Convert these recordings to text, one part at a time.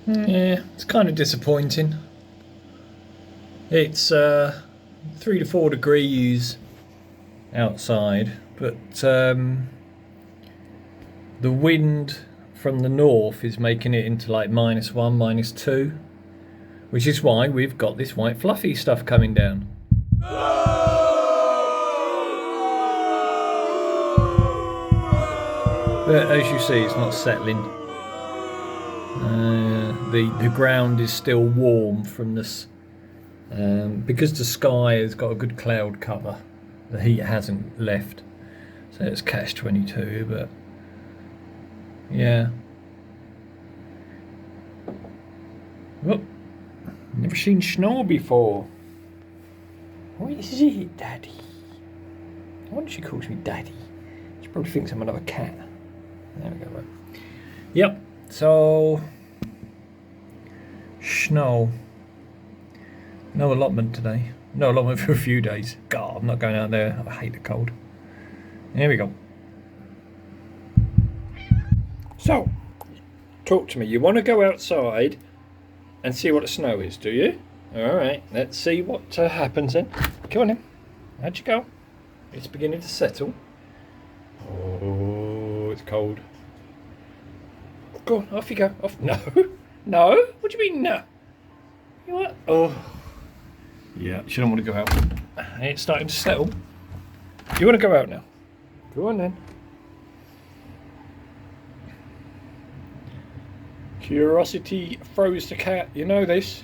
Yeah, it's kind of disappointing. It's 3 to 4 degrees outside, but the wind from the north is making it into like -1, -2, which is why we've got this white fluffy stuff coming down. But as you see, it's not settling. The ground is still warm from this, because the sky has got a good cloud cover. The heat hasn't left, so it's catch-22. But yeah, oh, never seen snow before. What is it, Daddy? I wonder if she calls me Daddy. She probably thinks I'm another cat. There we go. Right. Yep. So snow. No allotment today. No allotment for a few days. God, I'm not going out there. I hate the cold. Here we go. So, talk to me. You want to go outside and see what the snow is, do you? Alright, let's see what happens then. Come on then. How'd you go? It's beginning to settle. Oh, it's cold. Go on, off you go. Off. No. No? What do you mean no? You what? Oh. Yeah, she don't want to go out. It's starting to settle. You want to go out now? Go on then. Curiosity froze the cat. You know this.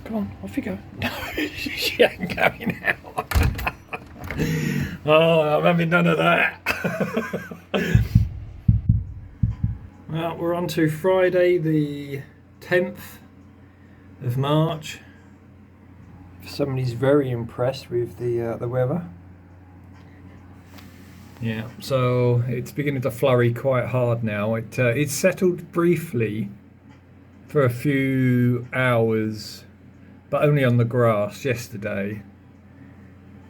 Come on, off you go. No, she ain't going out. Oh, I'm having none of that. Well, we're on to Friday the 10th of March. Somebody's very impressed with the weather. Yeah, so it's beginning to flurry quite hard now. It settled briefly for a few hours, but only on the grass yesterday.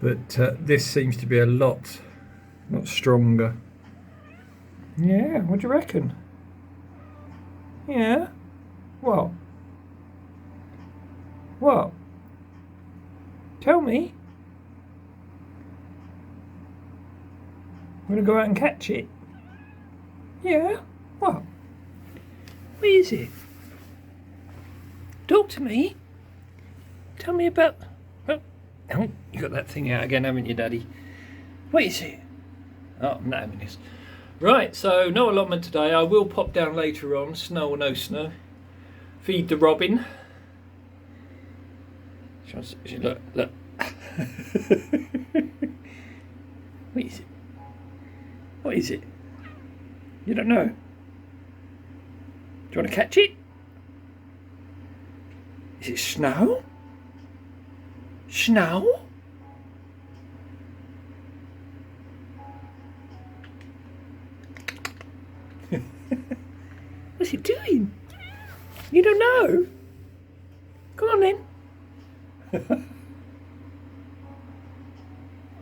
But this seems to be a lot stronger. Yeah, what do you reckon? Yeah? What? What? Tell me. I'm going to go out and catch it. Yeah? What? What is it? Talk to me. Tell me about... Oh, you got that thing out again, haven't you, Daddy? What is it? Oh, I'm not having this. Right, so no allotment today. I will pop down later on, snow or no snow. Feed the robin. Look, look. What is it? What is it? You don't know? Do you want to catch it? Is it snow? Snow? What's it doing? You don't know? Come on then.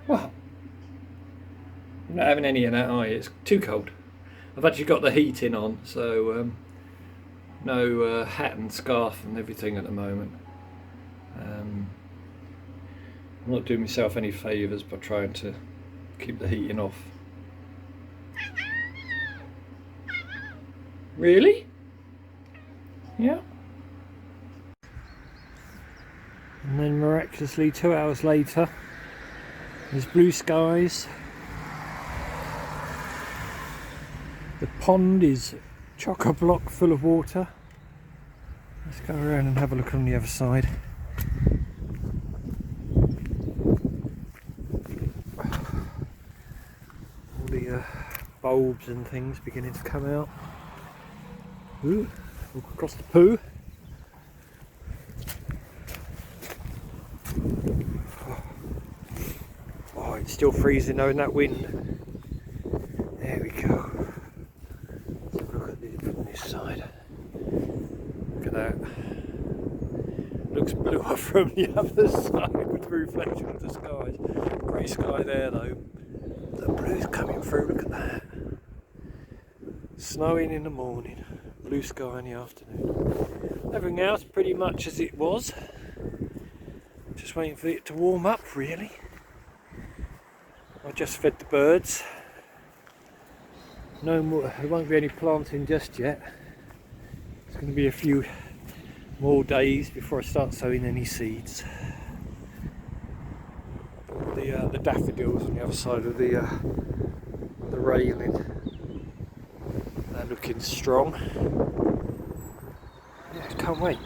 What? You're not having any of that, are you? It's too cold. I've actually got the heating on, so no hat and scarf and everything at the moment. I'm not doing myself any favours by trying to keep the heating off. Really? Yeah. And then miraculously 2 hours later, there's blue skies. The pond is chock-a-block full of water. Let's go around and have a look on the other side. All the bulbs and things beginning to come out. Ooh, walk across the poo. Oh, it's still freezing though in that wind. There we go. Let's have a look at it from this side. Look at that. Looks bluer from the other side with the reflection of the skies. Grey sky there though. The blue's coming through, look at that. Snowing in the morning. Blue blue sky in the afternoon. Everything else pretty much as it was. Just waiting for it to warm up, really. I just fed the birds. No more, there won't be any planting just yet. It's going to be a few more days before I start sowing any seeds. The daffodils on the other side of the railing, they're looking strong. Yeah, can't wait.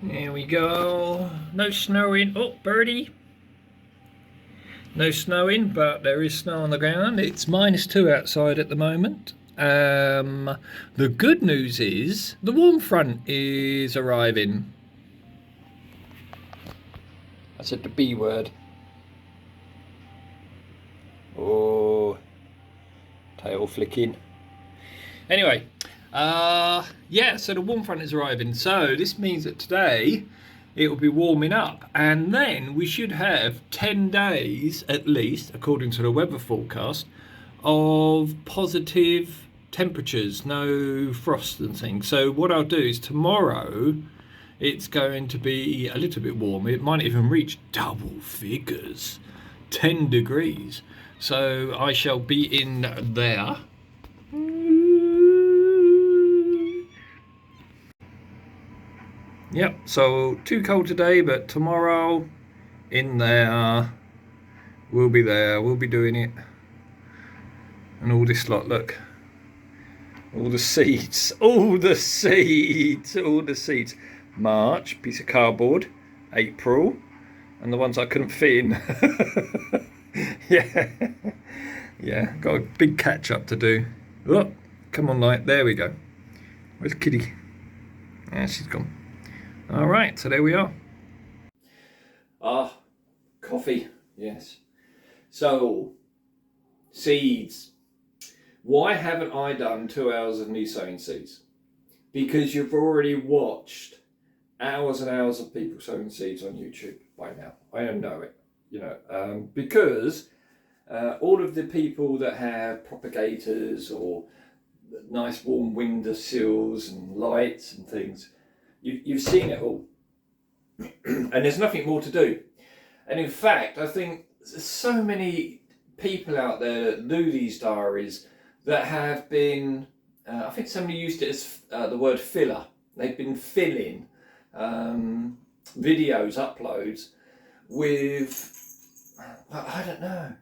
There we go. No snowing. Oh, birdie. No snowing, but there is snow on the ground. It's -2 outside at the moment. The good news is the warm front is arriving. I said the B word. Oh, tail flicking. Anyway, yeah, so the warm front is arriving. So this means that today it will be warming up, and then we should have 10 days at least, according to the weather forecast, of positive temperatures, no frost and things. So what I'll do is tomorrow it's going to be a little bit warmer. It might even reach double figures, 10 degrees. So I shall be in there. Yep, so too cold today, but tomorrow in there, we'll be there, we'll be doing it. And all this lot, look. All the seeds, all the seeds, all the seeds. March, piece of cardboard, April, and the ones I couldn't fit in. Yeah, got a big catch up to do. Look, come on, light, there we go. Where's Kitty? Yeah, she's gone. All right, so there we are. Coffee, yes. So, seeds. Why haven't I done 2 hours of me sowing seeds? Because you've already watched hours and hours of people sowing seeds on YouTube by now. I don't know it, you know, because all of the people that have propagators or nice warm windowsills and lights and things, you've seen it all. And there's nothing more to do. And in fact, I think there's so many people out there that do these diaries that have been, I think somebody used it as the word filler. They've been filling videos, uploads with, I don't know.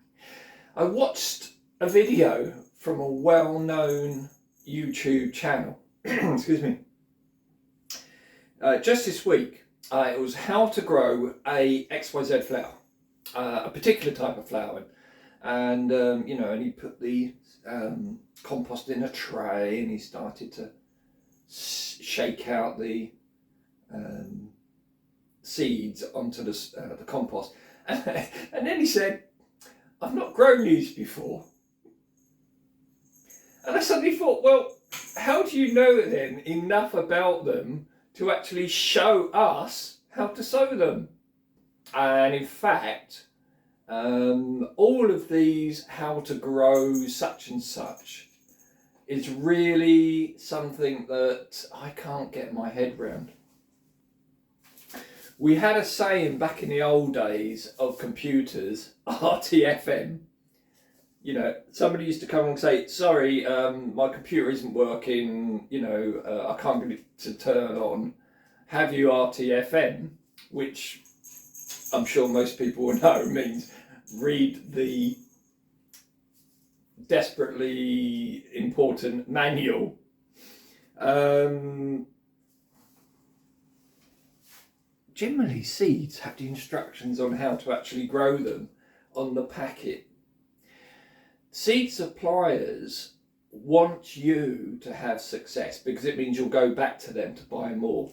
I watched a video from a well-known YouTube channel, excuse me, just this week. It was how to grow a XYZ flower, a particular type of flower. And, you know, and he put the compost in a tray and he started to shake out the seeds onto the compost. And then he said, I've not grown these before. And I suddenly thought, well, how do you know then enough about them to actually show us how to sow them? And in fact, all of these how to grow such and such is really something that I can't get my head round. We had a saying back in the old days of computers, RTFM. You know, somebody used to come and say, sorry, my computer isn't working, you know, I can't get it to turn on. Have you RTFM? Which I'm sure most people will know means read the desperately important manual. Generally, seeds have the instructions on how to actually grow them on the packet. Seed suppliers want you to have success because it means you'll go back to them to buy more.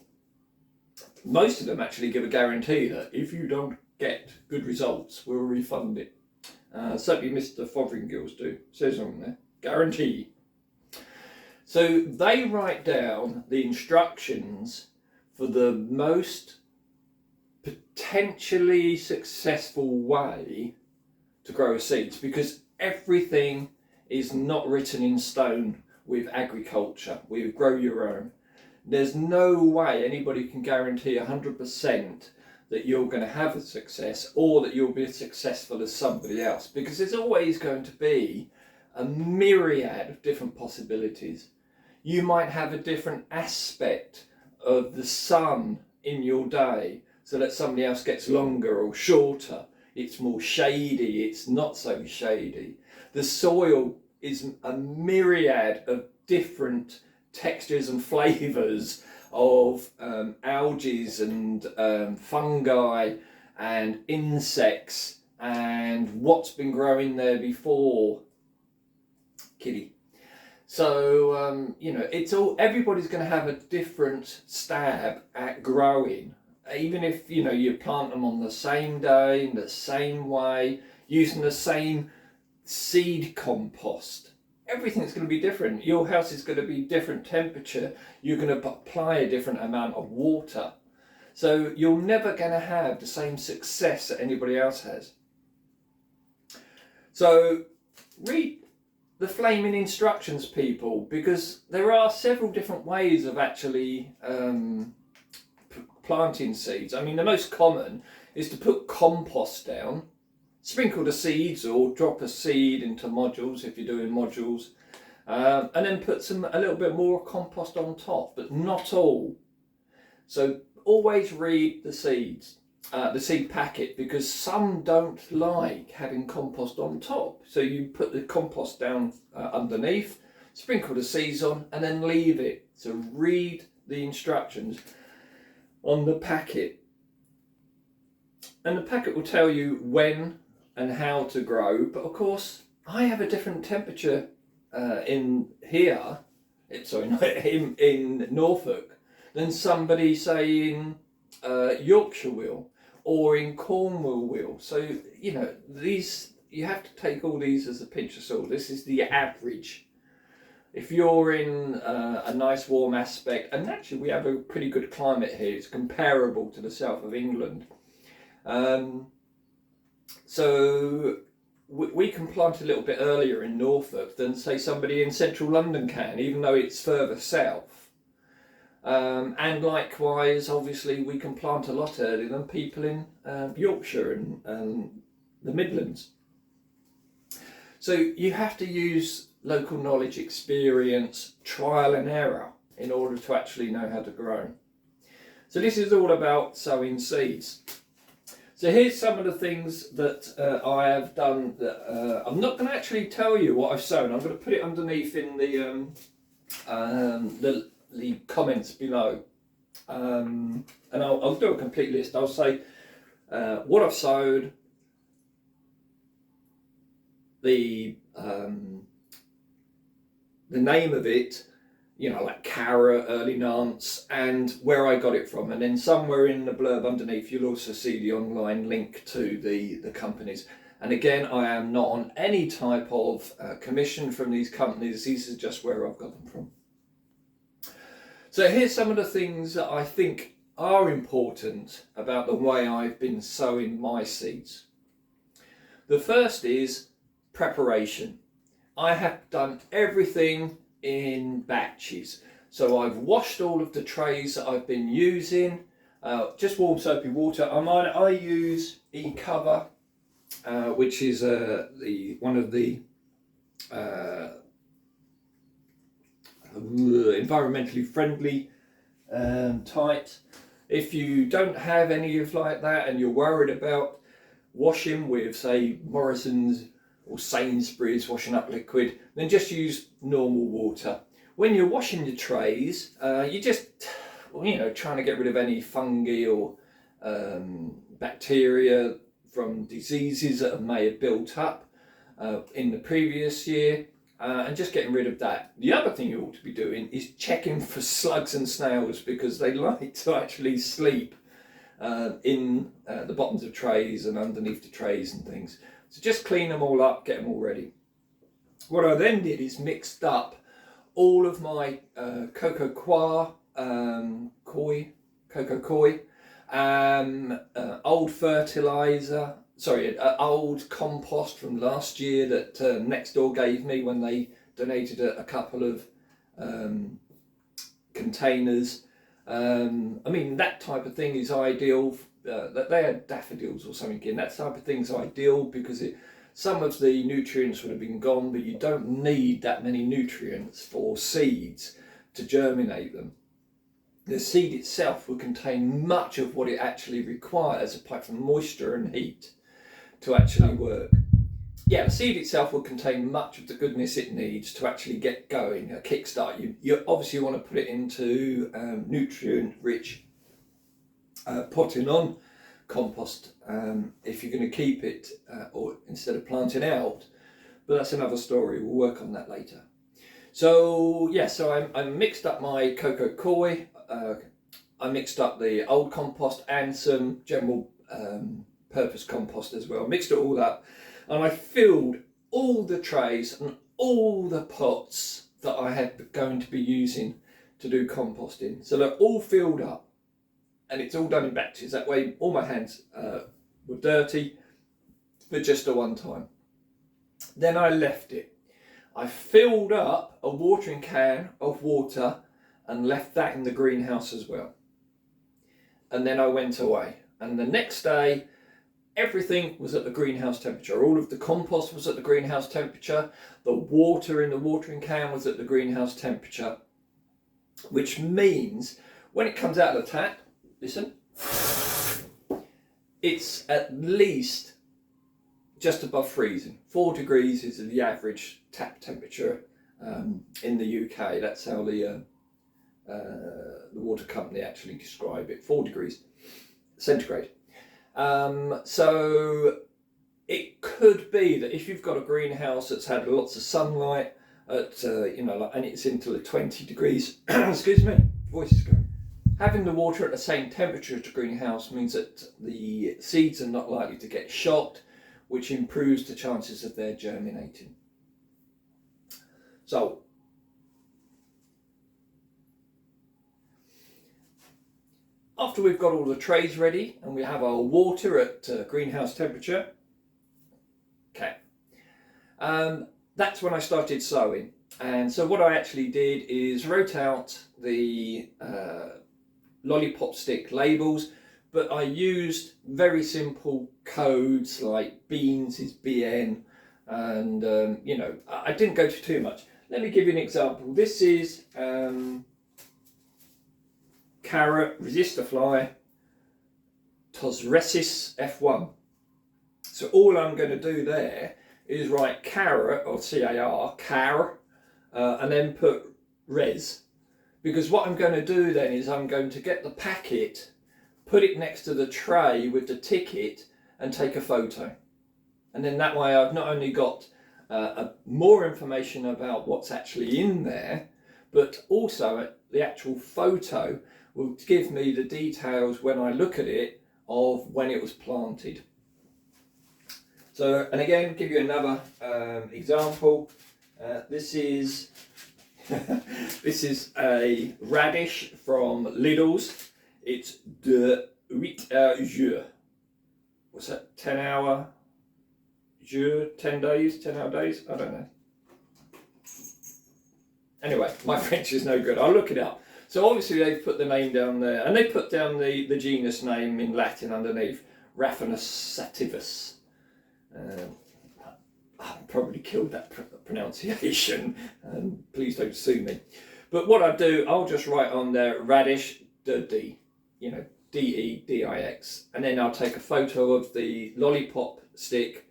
Most of them actually give a guarantee that if you don't get good results, we'll refund it. Certainly Mr. Fotheringills do, says on there, guarantee. So they write down the instructions for the most potentially successful way to grow seeds, because everything is not written in stone with agriculture, with grow your own. There's no way anybody can guarantee 100% that you're going to have a success or that you'll be as successful as somebody else, because there's always going to be a myriad of different possibilities. You might have a different aspect of the sun in your day, so that somebody else gets longer or shorter. It's more shady, it's not so shady. The soil is a myriad of different textures and flavours of algae and fungi and insects and what's been growing there before. Kitty. So you know, it's all, everybody's going to have a different stab at growing, even if, you know, you plant them on the same day in the same way using the same seed compost. Everything's going to be different. Your house is going to be different temperature. You're going to apply a different amount of water. So you're never going to have the same success that anybody else has. So read the flaming instructions, people, because there are several different ways of actually planting seeds. I mean, the most common is to put compost down, sprinkle the seeds or drop a seed into modules if you're doing modules, and then put a little bit more compost on top, but not all. So always read the seeds, the seed packet, because some don't like having compost on top. So you put the compost down underneath, sprinkle the seeds on, and then leave it. So read the instructions on the packet. And the packet will tell you when and how to grow, but of course I have a different temperature in here, in Norfolk, than somebody say in Yorkshire will, or in Cornwall will. So, you know, these, you have to take all these as a pinch of salt. This is the average. If you're in a nice warm aspect, and actually we have a pretty good climate here, it's comparable to the south of England. So we can plant a little bit earlier in Norfolk than say somebody in central London can, even though it's further south. And likewise, obviously, we can plant a lot earlier than people in Yorkshire and the Midlands. So you have to use local knowledge, experience, trial and error in order to actually know how to grow. So this is all about sowing seeds. So here's some of the things that I have done. That, I'm not going to actually tell you what I've sown. I'm going to put it underneath in the comments below, and I'll do a complete list. I'll say what I've sowed, the name of it, you know, like carrot, early Nance, and where I got it from. And then somewhere in the blurb underneath, you'll also see the online link to the companies. And again, I am not on any type of commission from these companies. These are just where I've got them from. So here's some of the things that I think are important about the way I've been sowing my seeds. The first is preparation. I have done everything in batches. So I've washed all of the trays that I've been using, just warm soapy water. I use eCover, which is one of the environmentally friendly types. If you don't have any of like that and you're worried about washing with, say, Morrison's or Sainsbury's washing up liquid, then just use normal water. When you're washing your trays, you just, you know, trying to get rid of any fungi or bacteria from diseases that may have built up in the previous year, and just getting rid of that. The other thing you ought to be doing is checking for slugs and snails, because they like to actually sleep in the bottoms of trays and underneath the trays and things. So just clean them all up, get them all ready. What I then did is mixed up all of my cocoa coir, old fertilizer, old compost from last year that Nextdoor gave me when they donated a couple of containers. I mean, that type of thing is ideal. They had daffodils or something in. That type of thing's ideal because some of the nutrients would have been gone, but you don't need that many nutrients for seeds to germinate them. The seed itself will contain much of what it actually requires, apart from moisture and heat, to actually work. Yeah, the seed itself will contain much of the goodness it needs to actually get going, a kickstart. You obviously want to put it into nutrient-rich potting on compost if you're going to keep it, or instead of planting out. But that's another story. We'll work on that later. So yeah, so I mixed up my cocoa coir. I mixed up the old compost and some general purpose compost as well. Mixed it all up, and I filled all the trays and all the pots that I had going to be using to do composting. So they're all filled up, and it's all done in batches. That way all my hands were dirty for just a one time. Then I left it. I filled up a watering can of water and left that in the greenhouse as well. And then I went away. And the next day, everything was at the greenhouse temperature. All of the compost was at the greenhouse temperature. The water in the watering can was at the greenhouse temperature. Which means when it comes out of the tap, listen, it's at least just above freezing. 4 degrees is the average tap temperature in the UK. That's how the water company actually describe it. 4 degrees centigrade. So it could be that if you've got a greenhouse that's had lots of sunlight at and it's into the 20 degrees, excuse me, voice is going. Having the water at the same temperature as the greenhouse means that the seeds are not likely to get shocked, which improves the chances of their germinating. So after we've got all the trays ready and we have our water at greenhouse temperature, okay, that's when I started sowing. And so what I actually did is wrote out the lollipop stick labels, but I used very simple codes like beans is BN, and I didn't go to too much. Let me give you an example. This is carrot, resist the fly, Tosresis F1. So all I'm going to do there is write carrot, or CAR, car, and then put res. Because what I'm going to do then is I'm going to get the packet, put it next to the tray with the ticket and take a photo. And then that way I've not only got more information about what's actually in there, but also the actual photo will give me the details when I look at it of when it was planted. So, and again, give you another example. This is this is a radish from Lidls. It's de 8 heures jour. What's that? 10 hour jour? 10 days? 10 hour days? I don't know. Anyway, my French is no good. I'll look it up. So obviously they've put the name down there, and they put down the genus name in Latin underneath, Raphanus sativus. I probably killed that pronunciation, and please don't sue me. But what I do, I'll just write on there radish de D, DEDIX, and then I'll take a photo of the lollipop stick,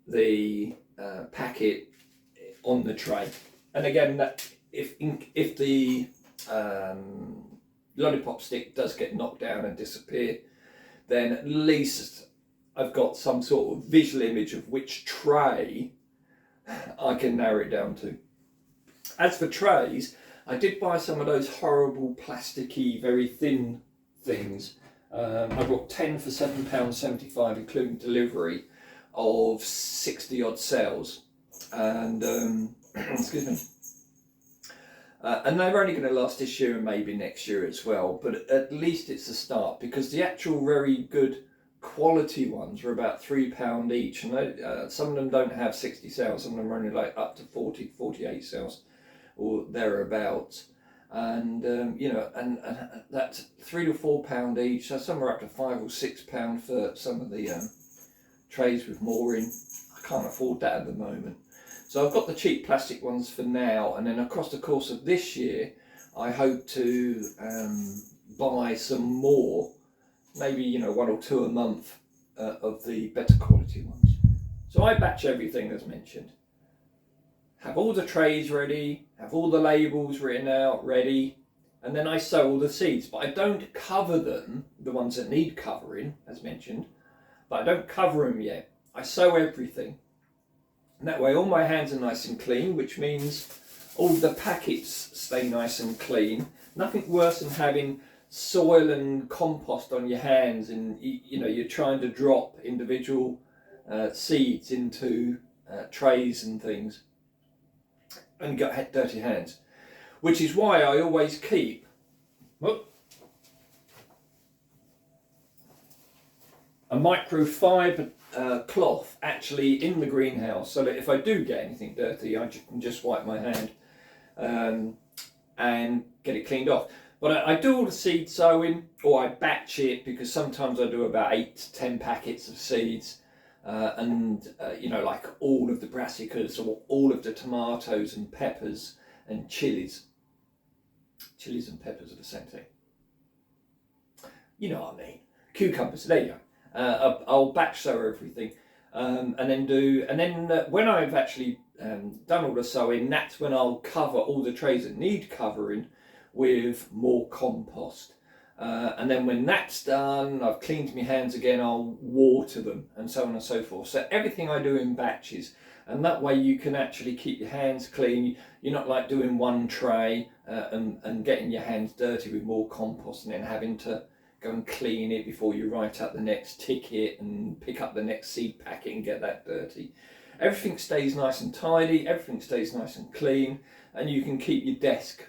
the packet on the tray. And again, that if the lollipop stick does get knocked down and disappear, then at least I've got some sort of visual image of which tray I can narrow it down to. As for trays, I did buy some of those horrible plasticky, very thin things. I bought 10 for £7.75, including delivery, of 60 odd cells. And excuse me. And they're only going to last this year and maybe next year as well, but at least it's a start, because the actual very good quality ones are about £3 each, and some of them don't have 60 cells, some of them are only like up to 40, 48 cells. or thereabouts. And you know, and that's £3 to £4 each, so somewhere up to £5 or £6 for some of the trays with more in. I can't afford that at the moment, so I've got the cheap plastic ones for now, and then across the course of this year I hope to buy some more, maybe, you know, 1 or 2 a month of the better quality ones. So I batch everything as mentioned, have all the trays ready, have all the labels written out ready, and then I sow all the seeds. But I don't cover them, the ones that need covering as mentioned, but I don't cover them yet. I sow everything, and that way all my hands are nice and clean, which means all the packets stay nice and clean. Nothing worse than having soil and compost on your hands, and you know, you're trying to drop individual seeds into trays and things, and you got dirty hands, which is why I always keep a microfiber cloth actually in the greenhouse, so that if I do get anything dirty, I can just wipe my hand and get it cleaned off. But I do all the seed sowing, or I batch it, because sometimes I do about 8 to 10 packets of seeds, you know, like all of the brassicas or all of the tomatoes and peppers and chilies. Chilies and peppers are the same thing. You know what I mean. Cucumbers, there you go. I'll batch sow everything, and then when I've actually done all the sowing, that's when I'll cover all the trays that need covering with more compost. And then when that's done, I've cleaned my hands again, I'll water them, and so on and so forth. So everything I do in batches, and that way you can actually keep your hands clean. You're not like doing one tray and getting your hands dirty with more compost, and then having to go and clean it before you write out the next ticket and pick up the next seed packet and get that dirty. Everything stays nice and tidy, everything stays nice and clean, and you can keep your desk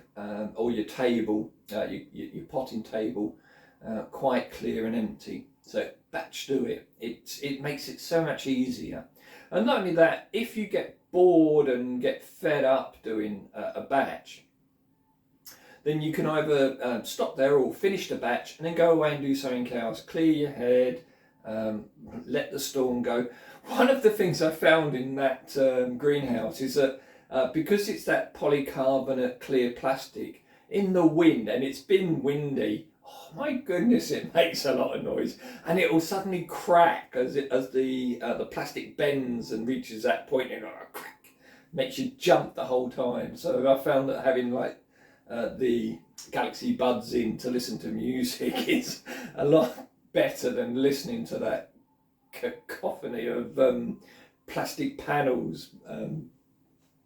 or your table, your potting table, quite clear and empty. So batch do it. It makes it so much easier. And not only that, if you get bored and get fed up doing a batch, then you can either stop there or finish the batch and then go away and do something else. Clear your head, let the storm go. One of the things I found in that greenhouse is that because it's that polycarbonate clear plastic, in the wind, and it's been windy, oh my goodness, it makes a lot of noise, and it will suddenly crack as the plastic bends and reaches that point, and crack, makes you jump the whole time. So I found that having like the Galaxy Buds in to listen to music is a lot better than listening to that cacophony of plastic panels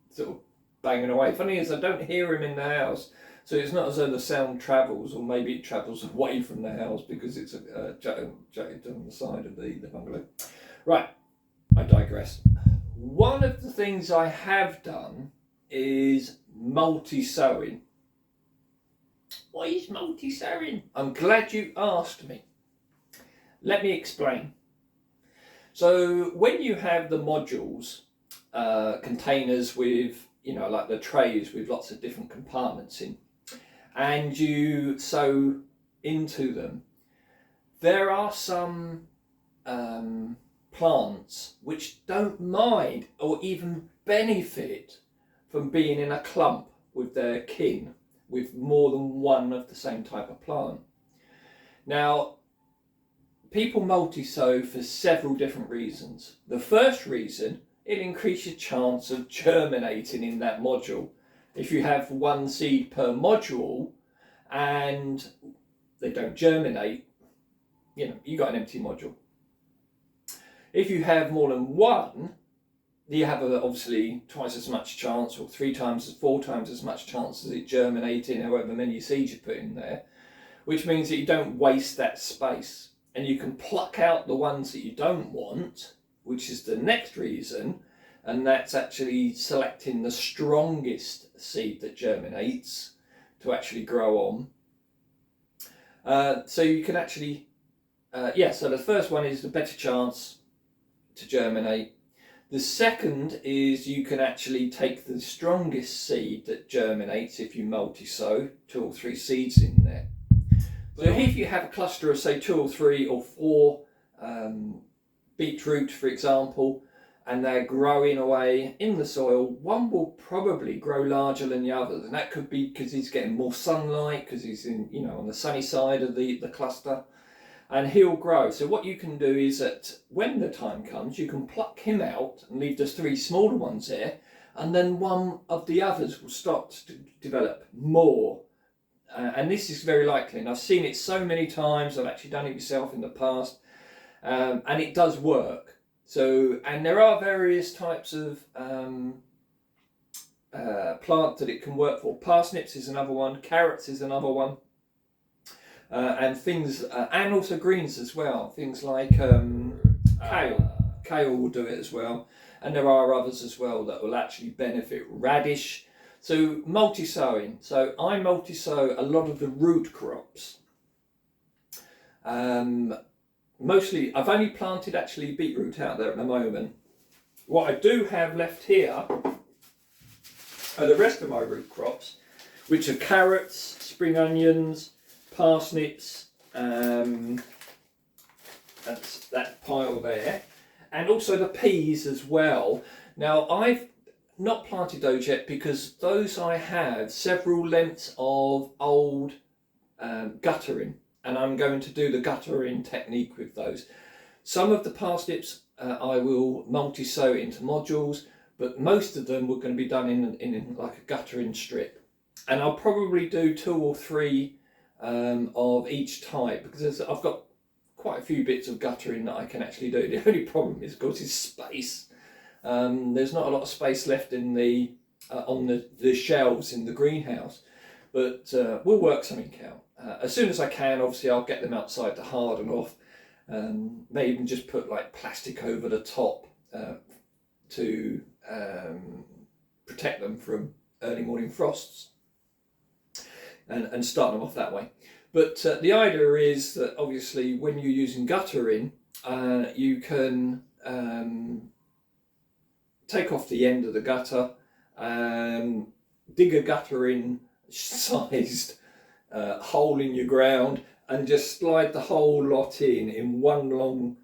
sort of banging away. Funny is, I don't hear them in the house, so it's not as though the sound travels, or maybe it travels away from the house because it's jutted on the side of the bungalow. Right, I digress. One of the things I have done is multi-sowing. What is multi-sowing? I'm glad you asked me. Let me explain. So when you have the modules, containers with, you know, like the trays with lots of different compartments in, and you sow into them, there are some plants which don't mind or even benefit from being in a clump with their kin, with more than one of the same type of plant. Now, people multi-sow for several different reasons. The first reason, it increases your chance of germinating in that module. If you have one seed per module and they don't germinate, you know, you got an empty module. If you have more than one, you have obviously twice as much chance, or 4 times as much chance as it germinating, however many seeds you put in there, which means that you don't waste that space, and you can pluck out the ones that you don't want, which is the next reason, and that's actually selecting the strongest seed that germinates to actually grow on. So you can actually, so the first one is the better chance to germinate. The second is you can actually take the strongest seed that germinates if you multi-sow 2 or 3 seeds in there. So if you have a cluster of say 2 or 3 or 4 beetroot, for example, and they're growing away in the soil, one will probably grow larger than the others, and that could be because he's getting more sunlight, because he's in, you know, on the sunny side of the cluster, and he'll grow. So what you can do is that when the time comes, you can pluck him out and leave the 3 smaller ones there, and then one of the others will start to develop more. And this is very likely, and I've seen it so many times. I've actually done it myself in the past, and it does work. So, and there are various types of plant that it can work for. Parsnips is another one, carrots is another one, and things, and also greens as well. Things like kale. Kale will do it as well, and there are others as well that will actually benefit. Radish. So multi-sowing. So I multi-sow a lot of the root crops. Mostly, I've only planted actually beetroot out there at the moment. What I do have left here are the rest of my root crops, which are carrots, spring onions, parsnips, that's that pile there, and also the peas as well. Now I've not planted those yet because those I have several lengths of old guttering. And I'm going to do the guttering technique with those. Some of the parsnips I will multi-sow into modules, but most of them were going to be done in like a guttering strip. And I'll probably do 2 or 3 of each type, because I've got quite a few bits of guttering that I can actually do. The only problem is, of course, is space. There's not a lot of space left in the on the shelves in the greenhouse, but we'll work something out. As soon as I can, obviously, I'll get them outside to harden off. May even just put like plastic over the top to protect them from early morning frosts, and start them off that way. But the idea is that obviously when you're using guttering, you can take off the end of the gutter, dig a guttering sized hole in your ground, and just slide the whole lot in one long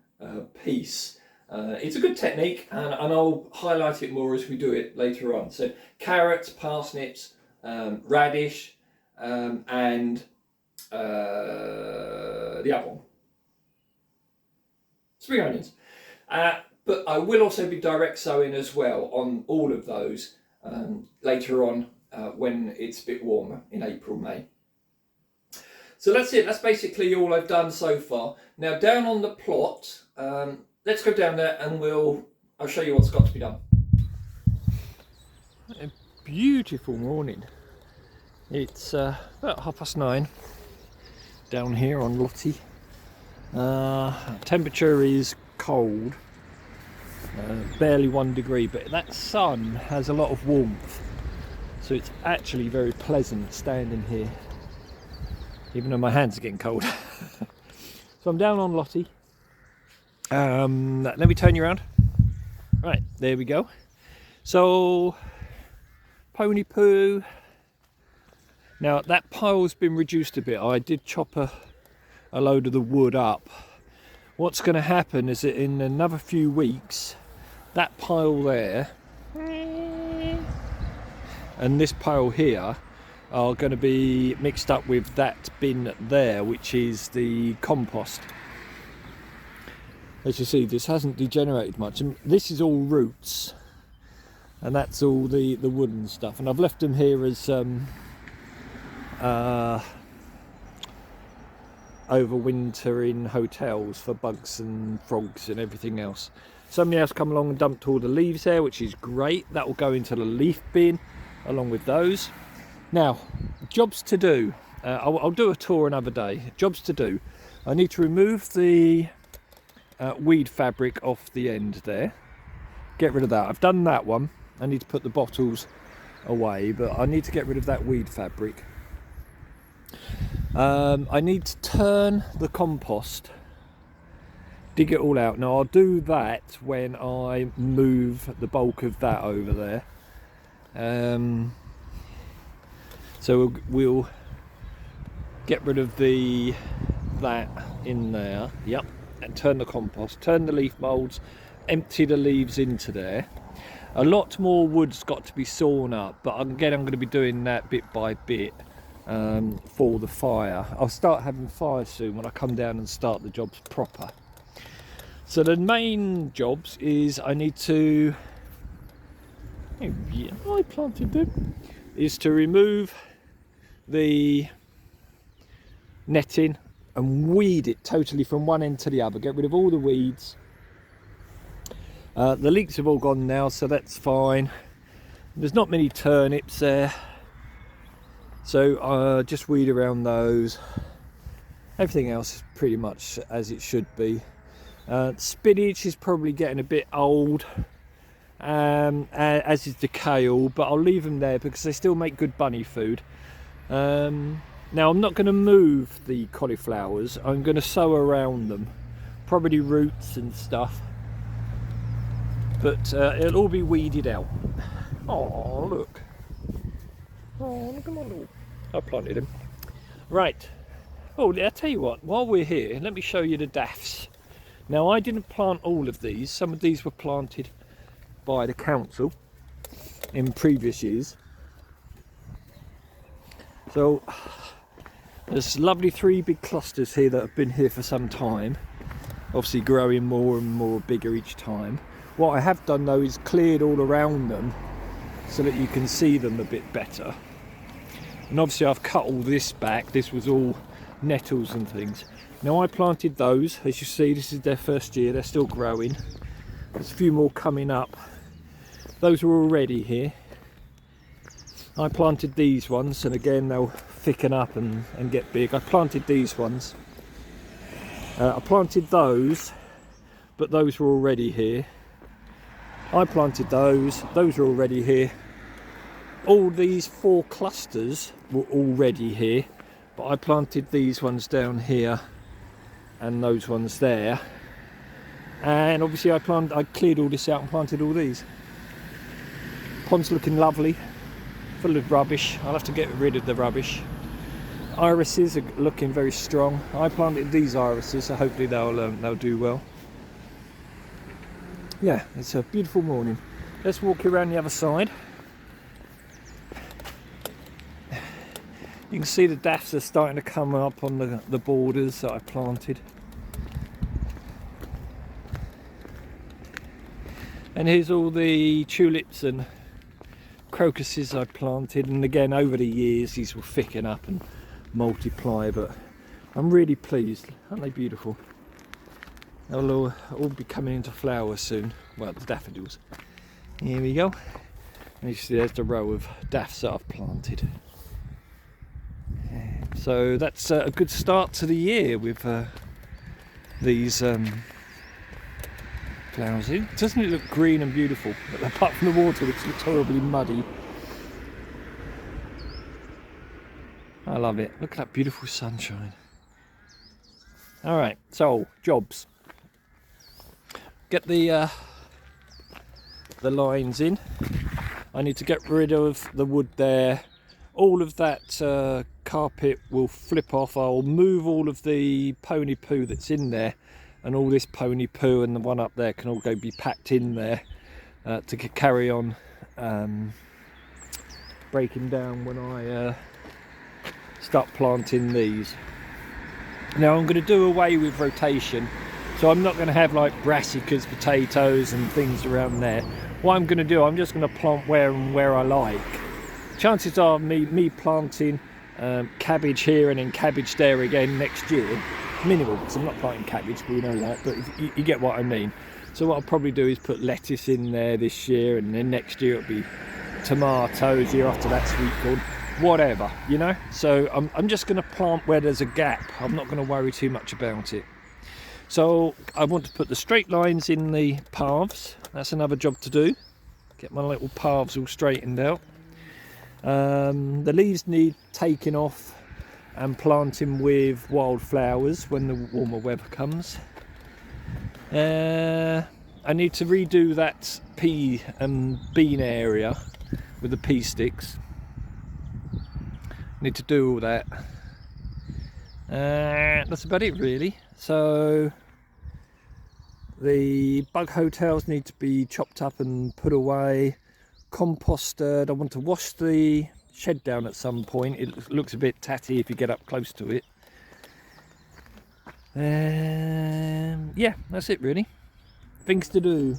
piece. It's a good technique, and I'll highlight it more as we do it later on. So carrots, parsnips, radish, and the other one, spring onions. But I will also be direct sowing as well on all of those later on when it's a bit warmer in April, May. So that's it. That's basically all I've done so far. Now down on the plot, let's go down there and I'll show you what's got to be done. A beautiful morning. It's about 9:30 down here on Lottie. Temperature is cold, barely 1 degree, but that sun has a lot of warmth, so it's actually very pleasant standing here, even though my hands are getting cold. So I'm down on Lottie. Let me turn you around. Right, there we go. So, pony poo. Now that pile's been reduced a bit. I did chop a load of the wood up. What's going to happen is that in another few weeks, that pile there and this pile here are going to be mixed up with that bin there, which is the compost. As you see, this hasn't degenerated much, and this is all roots, and that's all the wooden stuff, and I've left them here as overwintering hotels for bugs and frogs and everything else. Somebody else come along and dumped all the leaves there, which is great. That will go into the leaf bin along with those. Now, jobs to do. I'll do a tour another day. Jobs to do. I need to remove the weed fabric off the end there. Get rid of that. I've done that one. I need to put the bottles away, but I need to get rid of that weed fabric. I need to turn the compost dig it all out. Now I'll do that when I move the bulk of that over there. So we'll get rid of that in there, yep, and turn the compost, turn the leaf moulds, empty the leaves into there. A lot more wood's got to be sawn up, but again I'm going to be doing that bit by bit for the fire. I'll start having fire soon when I come down and start the jobs proper. So the main jobs is I need to, yeah, I planted them, is to remove the netting and weed it totally from one end to the other, get rid of all the weeds. The leeks have all gone now, so that's fine. There's not many turnips there, so just weed around those. Everything else is pretty much as it should be. Spinach is probably getting a bit old, as is the kale, but I'll leave them there because they still make good bunny food. Now I'm not going to move the cauliflowers, I'm going to sow around them, probably roots and stuff, but it'll all be weeded out. Oh look, look at my little, I planted him. Right, oh I'll tell you what, while we're here, let me show you the daffs. Now I didn't plant all of these, some of these were planted by the council in previous years. So there's lovely 3 big clusters here that have been here for some time, obviously growing more and more bigger each time. What I have done though is cleared all around them so that you can see them a bit better. And obviously I've cut all this back, this was all nettles and things. Now I planted those, as you see this is their first year, they're still growing. There's a few more coming up. Those were already here. I planted these ones, and again they'll thicken up and get big. I planted these ones. I planted those, but those were already here. I planted those were already here. All these 4 clusters were already here, but I planted these ones down here and those ones there. And obviously I cleared all this out and planted all these. Pond's looking lovely. Full of rubbish. I'll have to get rid of the rubbish. Irises are looking very strong. I planted these irises, so hopefully they'll do well. Yeah, it's a beautiful morning. Let's walk around the other side. You can see the daffs are starting to come up on the borders that I planted. And here's all the tulips and crocuses I planted, and again over the years these will thicken up and multiply, but I'm really pleased. Aren't they beautiful? They'll all be coming into flower soon. Well, the daffodils. Here we go. And you see there's the row of daffs that I've planted. So that's a good start to the year with these flowers in. Doesn't it look green and beautiful? Apart from the water, which looks horribly muddy. I love it. Look at that beautiful sunshine. Alright, so jobs. Get the lines in. I need to get rid of the wood there. All of that carpet will flip off. I'll move all of the pony poo that's in there, and all this pony poo and the one up there can all go be packed in there to carry on breaking down when I start planting these. Now I'm going to do away with rotation, so I'm not going to have like brassicas, potatoes and things around there. What I'm going to do, I'm just going to plant where I like. Chances are me planting cabbage here and then cabbage there again next year, minimal, because I'm not planting cabbage, we know that, but you get what I mean. So what I'll probably do is put lettuce in there this year, and then next year it'll be tomatoes, year after that sweet corn, whatever, you know. So I'm just going to plant where there's a gap. I'm not going to worry too much about it. So I want to put the straight lines in the paths. That's another job to do. Get my little paths all straightened out. The leaves need taking off and planting with wildflowers when the warmer weather comes. I need to redo that pea and bean area with the pea sticks. Need to do all that. That's about it really. So the bug hotels need to be chopped up and put away, composted. I want to wash the shed down at some point. It looks a bit tatty if you get up close to it. Yeah, that's it really. Things to do.